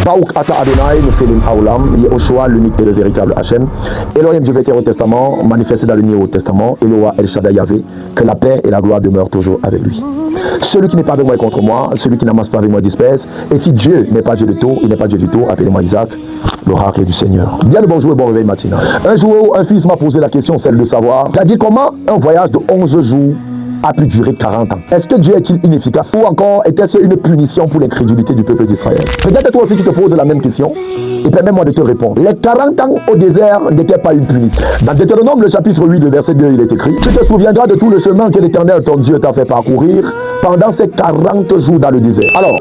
Baouk Ata Adonai, nous félim Aoulam, Yehoshua, l'unique et le véritable Hachem. Elohim Dieu au Testament, manifesté dans le Nouveau Testament, Eloah El Shaddai Yahvé, que la paix et la gloire demeurent toujours avec lui. Celui qui n'est pas avec moi est contre moi, celui qui n'amasse pas avec moi disperse. Et si Dieu n'est pas Dieu de tout, il n'est pas Dieu du tout, appelez-moi Isaac, l'oracle du Seigneur. Bien le bonjour et bon réveil matinal. Un jour, un fils m'a posé la question, celle de savoir, il a dit comment un voyage de 11 jours a pu durer 40 ans. Est-ce que Dieu est-il inefficace ou encore était-ce une punition pour l'incrédulité du peuple d'Israël? Peut-être toi aussi tu te poses la même question et permets-moi de te répondre. Les 40 ans au désert n'étaient pas une punition. Dans Deutéronome, le chapitre 8, le verset 2, il est écrit: tu te souviendras de tout le chemin que l'Éternel ton Dieu t'a fait parcourir pendant ces 40 jours dans le désert. Alors,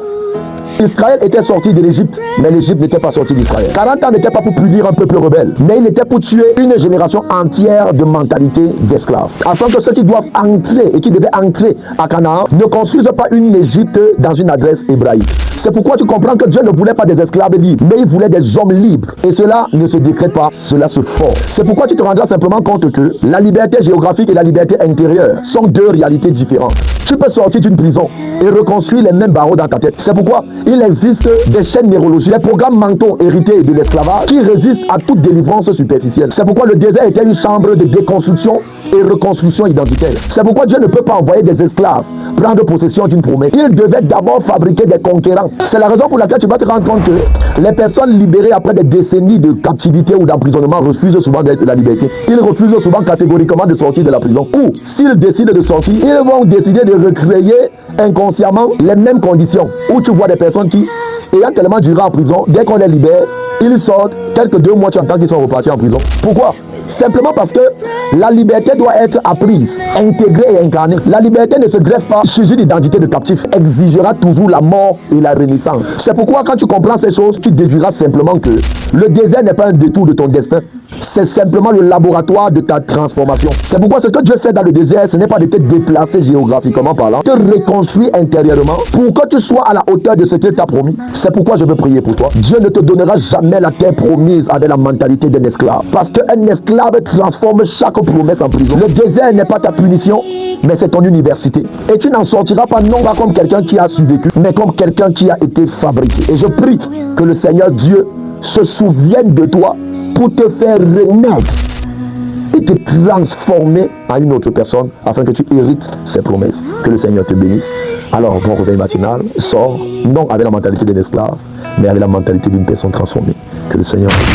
Israël était sorti de l'Égypte, mais l'Égypte n'était pas sortie d'Israël. 40 ans n'était pas pour punir un peuple rebelle, mais il était pour tuer une génération entière de mentalité d'esclaves. Afin que ceux qui doivent entrer et qui devaient entrer à Canaan ne construisent pas une Égypte dans une adresse hébraïque. C'est pourquoi tu comprends que Dieu ne voulait pas des esclaves libres, mais il voulait des hommes libres. Et cela ne se décrète pas, cela se force. C'est pourquoi tu te rendras simplement compte que la liberté géographique et la liberté intérieure sont deux réalités différentes. Tu peux sortir d'une prison et reconstruire les mêmes barreaux dans ta tête. C'est pourquoi il existe des chaînes neurologiques, des programmes mentaux hérités de l'esclavage qui résistent à toute délivrance superficielle. C'est pourquoi le désert était une chambre de déconstruction et reconstruction identitaire. C'est pourquoi Dieu ne peut pas envoyer des esclaves prendre possession d'une promesse. Il devait d'abord fabriquer des conquérants. C'est la raison pour laquelle tu vas te rendre compte que les personnes libérées après des décennies de captivité ou d'emprisonnement refusent souvent la liberté. Ils refusent souvent catégoriquement de sortir de la prison. Ou s'ils décident de sortir, ils vont décider de recréer inconsciemment les mêmes conditions. Où tu vois des personnes qui, ayant tellement duré en prison, dès qu'on les libère, ils sortent, quelques 2 mois, tu entends qu'ils sont repartis en prison. Pourquoi? Simplement parce que la liberté doit être apprise, intégrée et incarnée. La liberté ne se greffe pas sur une identité de captif, exigera toujours la mort et la renaissance. C'est pourquoi quand tu comprends ces choses, tu déduiras simplement que le désert n'est pas un détour de ton destin, c'est simplement le laboratoire de ta transformation. C'est pourquoi ce que Dieu fait dans le désert, ce n'est pas de te déplacer géographiquement parlant, te reconstruire intérieurement pour que tu sois à la hauteur de ce qu'il t'a promis. C'est pourquoi je veux prier pour toi. Dieu ne te donnera jamais la terre promise avec la mentalité d'un esclave, parce qu'un esclave transforme chaque promesse en prison. Le désert n'est pas ta punition, mais c'est ton université. Et tu n'en sortiras pas non pas comme quelqu'un qui a survécu, mais comme quelqu'un qui a été fabriqué. Et je prie que le Seigneur Dieu se souvienne de toi pour te faire renaître et te transformer en une autre personne afin que tu hérites ses promesses. Que le Seigneur te bénisse. Alors, bon réveil matinal, sors non avec la mentalité d'un esclave, mais avec la mentalité d'une personne transformée. Que le Seigneur te bénisse.